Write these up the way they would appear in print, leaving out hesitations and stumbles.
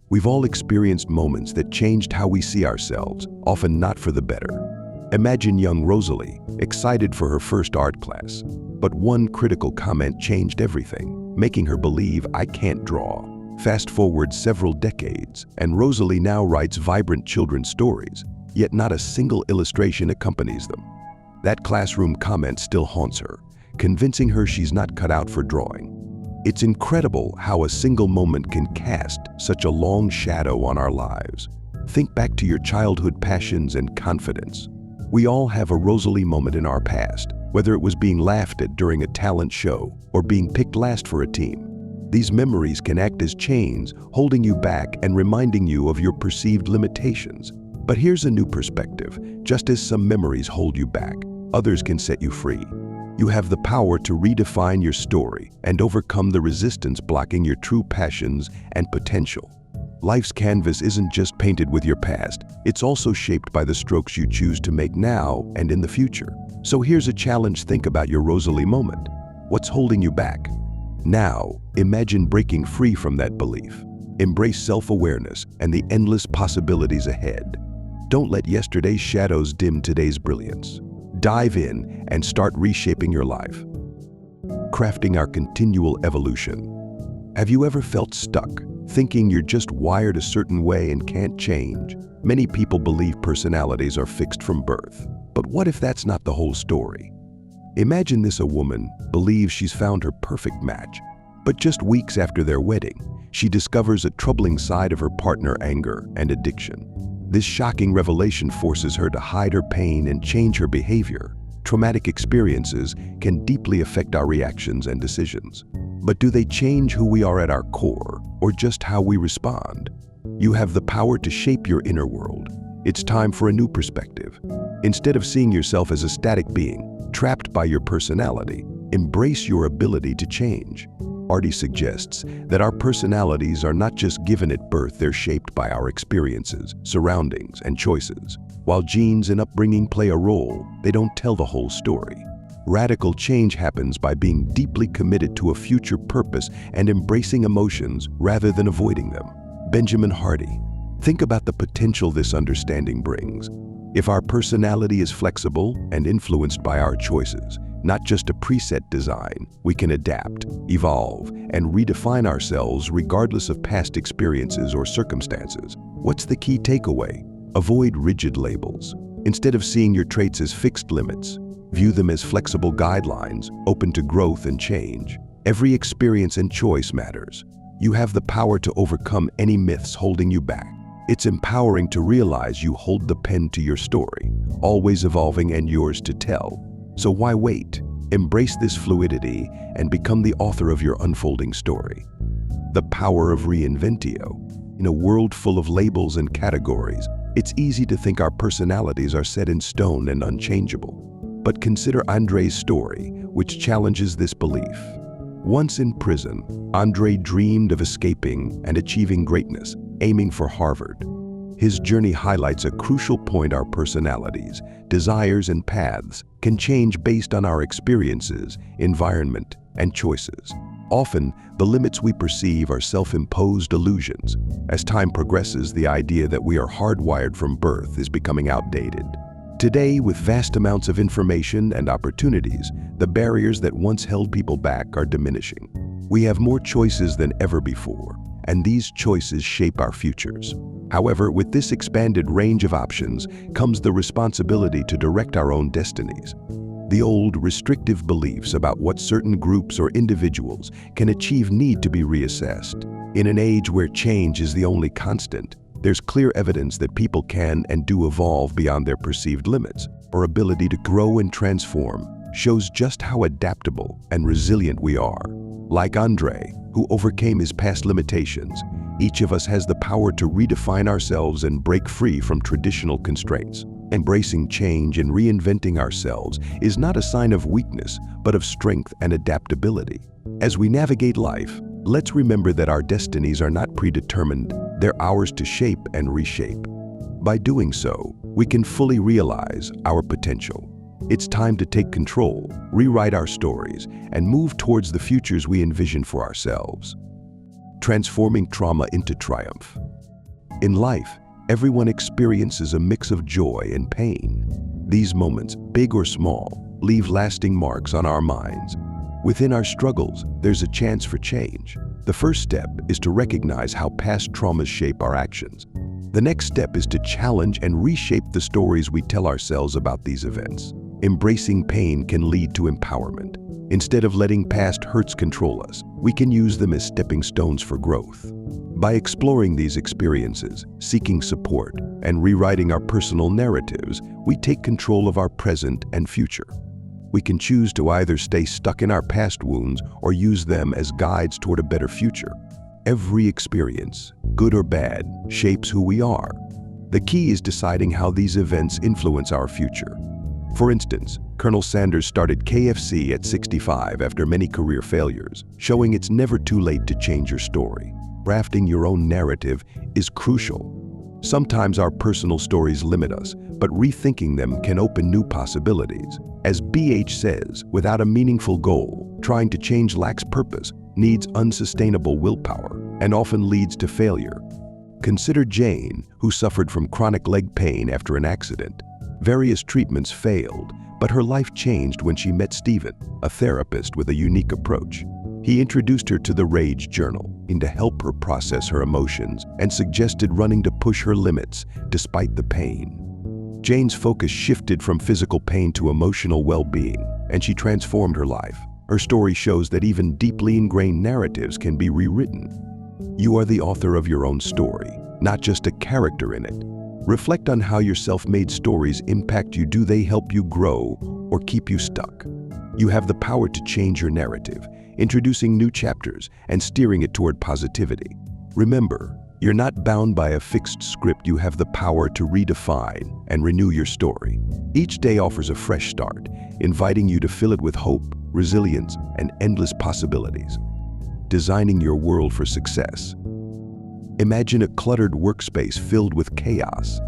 We've all experienced moments that changed how we see ourselves, often not for the better. Imagine young Rosalie, excited for her first art class. But one critical comment changed everything, making her believe, "I can't draw." Fast forward several decades, and Rosalie now writes vibrant children's stories, yet not a single illustration accompanies them. That classroom comment still haunts her, convincing her she's not cut out for drawing. It's incredible how a single moment can cast such a long shadow on our lives. Think back to your childhood passions and confidence. We all have a Rosalie moment in our past, whether it was being laughed at during a talent show or being picked last for a team. These memories can act as chains, holding you back and reminding you of your perceived limitations. But here's a new perspective. Just as some memories hold you back, others can set you free. You have the power to redefine your story and overcome the resistance blocking your true passions and potential. Life's canvas isn't just painted with your past, it's also shaped by the strokes you choose to make now and in the future. So here's a challenge: think about your Rosalie moment. What's holding you back? Now, imagine breaking free from that belief. Embrace self-awareness and the endless possibilities ahead. Don't let yesterday's shadows dim today's brilliance. Dive in and start reshaping your life. Crafting our continual evolution. Have you ever felt stuck, thinking you're just wired a certain way and can't change? Many people believe personalities are fixed from birth. But what if that's not the whole story? Imagine this: a woman believes she's found her perfect match, but just weeks after their wedding, she discovers a troubling side of her partner: anger and addiction. This shocking revelation forces her to hide her pain and change her behavior. Traumatic experiences can deeply affect our reactions and decisions. But do they change who we are at our core, or just how we respond? You have the power to shape your inner world. It's time for a new perspective. Instead of seeing yourself as a static being, trapped by your personality, embrace your ability to change. Artie suggests that our personalities are not just given at birth, they're shaped by our experiences, surroundings, and choices. While genes and upbringing play a role, they don't tell the whole story. Radical change happens by being deeply committed to a future purpose and embracing emotions rather than avoiding them. Benjamin Hardy. Think about the potential this understanding brings. If our personality is flexible and influenced by our choices, not just a preset design, we can adapt, evolve, and redefine ourselves regardless of past experiences or circumstances. What's the key takeaway? Avoid rigid labels. Instead of seeing your traits as fixed limits, view them as flexible guidelines, open to growth and change. Every experience and choice matters. You have the power to overcome any myths holding you back. It's empowering to realize you hold the pen to your story, always evolving and yours to tell. So why wait? Embrace this fluidity and become the author of your unfolding story. The power of reinventio. In a world full of labels and categories, it's easy to think our personalities are set in stone and unchangeable. But consider Andre's story, which challenges this belief. Once in prison, Andre dreamed of escaping and achieving greatness, aiming for Harvard. His journey highlights a crucial point: our personalities, desires, and paths can change based on our experiences, environment, and choices. Often, the limits we perceive are self-imposed illusions. As time progresses, the idea that we are hardwired from birth is becoming outdated. Today, with vast amounts of information and opportunities, the barriers that once held people back are diminishing. We have more choices than ever before, and these choices shape our futures. However, with this expanded range of options comes the responsibility to direct our own destinies. The old, restrictive beliefs about what certain groups or individuals can achieve need to be reassessed. In an age where change is the only constant, there's clear evidence that people can and do evolve beyond their perceived limits. Our ability to grow and transform shows just how adaptable and resilient we are. Like Andre, who overcame his past limitations, each of us has the power to redefine ourselves and break free from traditional constraints. Embracing change and reinventing ourselves is not a sign of weakness, but of strength and adaptability. As we navigate life, let's remember that our destinies are not predetermined, they're ours to shape and reshape. By doing so, we can fully realize our potential. It's time to take control, rewrite our stories, and move towards the futures we envision for ourselves. Transforming trauma into triumph. In life, everyone experiences a mix of joy and pain. These moments, big or small, leave lasting marks on our minds. Within our struggles, there's a chance for change. The first step is to recognize how past traumas shape our actions. The next step is to challenge and reshape the stories we tell ourselves about these events. Embracing pain can lead to empowerment. Instead of letting past hurts control us, we can use them as stepping stones for growth. By exploring these experiences, seeking support, and rewriting our personal narratives, we take control of our present and future. We can choose to either stay stuck in our past wounds or use them as guides toward a better future. Every experience, good or bad, shapes who we are. The key is deciding how these events influence our future. For instance, Colonel Sanders started KFC at 65 after many career failures, showing it's never too late to change your story. Crafting your own narrative is crucial. Sometimes our personal stories limit us, but rethinking them can open new possibilities. As BH says, without a meaningful goal, trying to change lacks purpose, needs unsustainable willpower, and often leads to failure. Consider Jane, who suffered from chronic leg pain after an accident. Various treatments failed, but her life changed when she met Stephen, a therapist with a unique approach. He introduced her to the Rage Journal to help her process her emotions and suggested running to push her limits despite the pain. Jane's focus shifted from physical pain to emotional well-being, and she transformed her life. Her story shows that even deeply ingrained narratives can be rewritten. You are the author of your own story, not just a character in it. Reflect on how your self-made stories impact you. Do they help you grow or keep you stuck? You have the power to change your narrative, introducing new chapters and steering it toward positivity. Remember, you're not bound by a fixed script. You have the power to redefine and renew your story. Each day offers a fresh start, inviting you to fill it with hope, resilience, and endless possibilities. Designing your world for success. Imagine a cluttered workspace filled with chaos.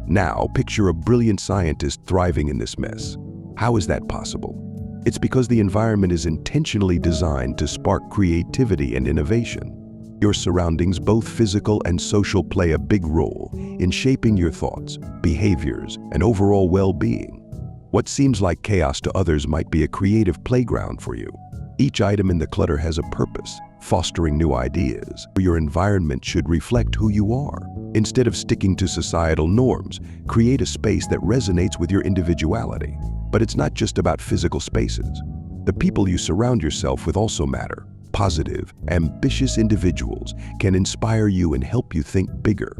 Now, picture a brilliant scientist thriving in this mess. How is that possible? It's because the environment is intentionally designed to spark creativity and innovation. Your surroundings, both physical and social, play a big role in shaping your thoughts, behaviors, and overall well-being. What seems like chaos to others might be a creative playground for you. Each item in the clutter has a purpose, fostering new ideas. Your environment should reflect who you are. Instead of sticking to societal norms, create a space that resonates with your individuality. But it's not just about physical spaces. The people you surround yourself with also matter. Positive, ambitious individuals can inspire you and help you think bigger.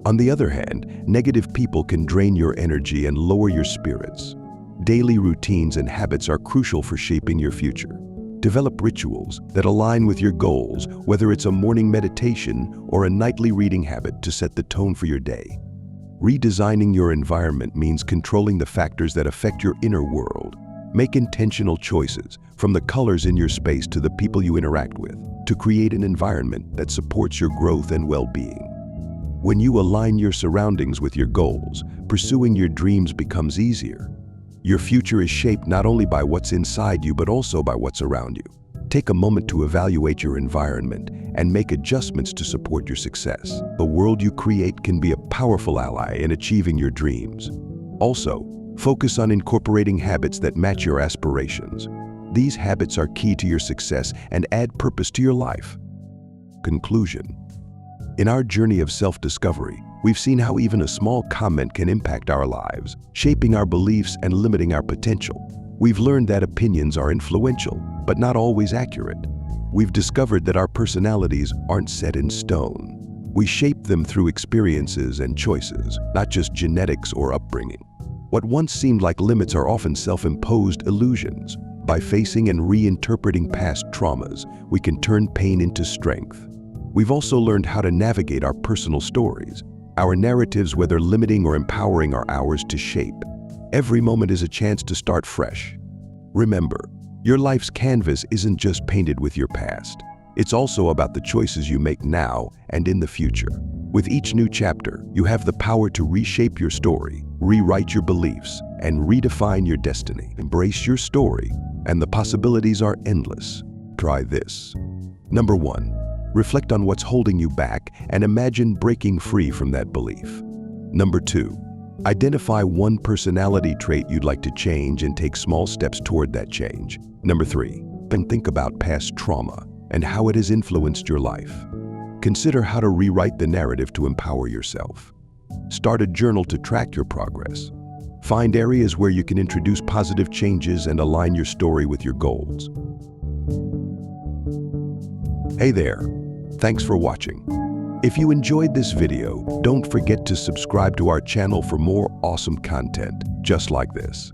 On the other hand, negative people can drain your energy and lower your spirits. Daily routines and habits are crucial for shaping your future. Develop rituals that align with your goals, whether it's a morning meditation or a nightly reading habit, to set the tone for your day. Redesigning your environment means controlling the factors that affect your inner world. Make intentional choices, from the colors in your space to the people you interact with, to create an environment that supports your growth and well-being. When you align your surroundings with your goals, pursuing your dreams becomes easier. Your future is shaped not only by what's inside you, but also by what's around you. Take a moment to evaluate your environment and make adjustments to support your success. The world you create can be a powerful ally in achieving your dreams. Also, focus on incorporating habits that match your aspirations. These habits are key to your success and add purpose to your life. Conclusion. In our journey of self-discovery, we've seen how even a small comment can impact our lives, shaping our beliefs and limiting our potential. We've learned that opinions are influential, but not always accurate. We've discovered that our personalities aren't set in stone. We shape them through experiences and choices, not just genetics or upbringing. What once seemed like limits are often self-imposed illusions. By facing and reinterpreting past traumas, we can turn pain into strength. We've also learned how to navigate our personal stories. Our narratives, whether limiting or empowering, are ours to shape. Every moment is a chance to start fresh. Remember, your life's canvas isn't just painted with your past. It's also about the choices you make now and in the future. With each new chapter, you have the power to reshape your story, rewrite your beliefs, and redefine your destiny. Embrace your story, and the possibilities are endless. Try this. Number 1. Reflect on what's holding you back and imagine breaking free from that belief. Number 2, identify one personality trait you'd like to change and take small steps toward that change. Number 3, think about past trauma and how it has influenced your life. Consider how to rewrite the narrative to empower yourself. Start a journal to track your progress. Find areas where you can introduce positive changes and align your story with your goals. Hey there, thanks for watching. If you enjoyed this video, don't forget to subscribe to our channel for more awesome content just like this.